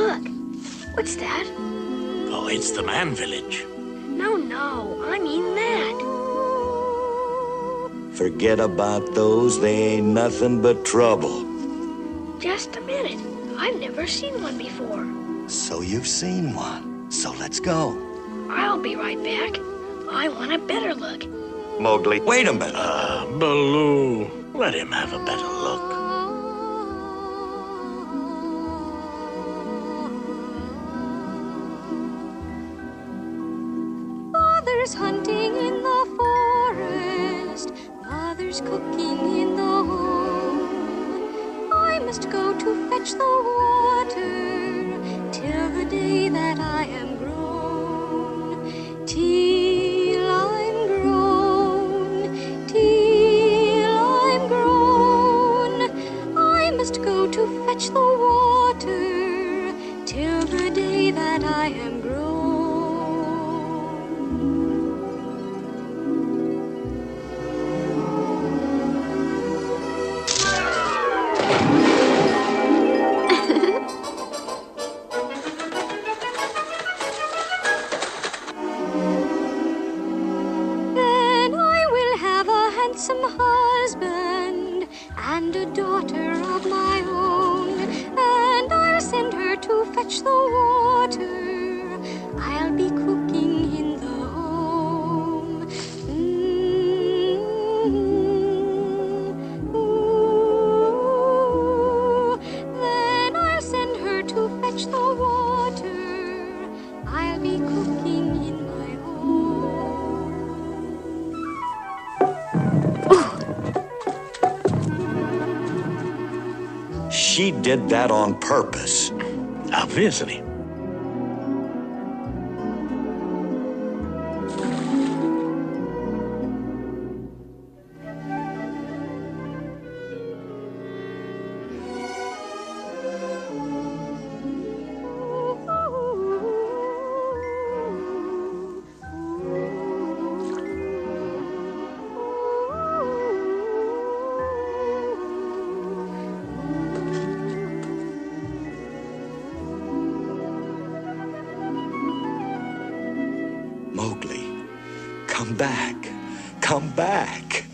Look. What's that? Oh, it's the man village. No, I mean that. Forget about those. They ain't nothing but trouble. Just a minute. I've never seen one before. So you've seen one. So let's go. I'll be right back. I want a better look. Mowgli, wait a minute. Baloo, let him have a better look. Father's hunting in the forest, mother's cooking in the home. I must go to fetch the water till the day that I am grown. Till I'm grown, till I'm grown. I must go to fetch the water till the day that I am grown. Handsome husband and a daughter of my own, and I'll send her to fetch the water. I'll be cooking in the home. Then I'll send her to fetch the water. I'll be cooking in my home. She did that on purpose. Obviously. Mowgli, come back. Come back.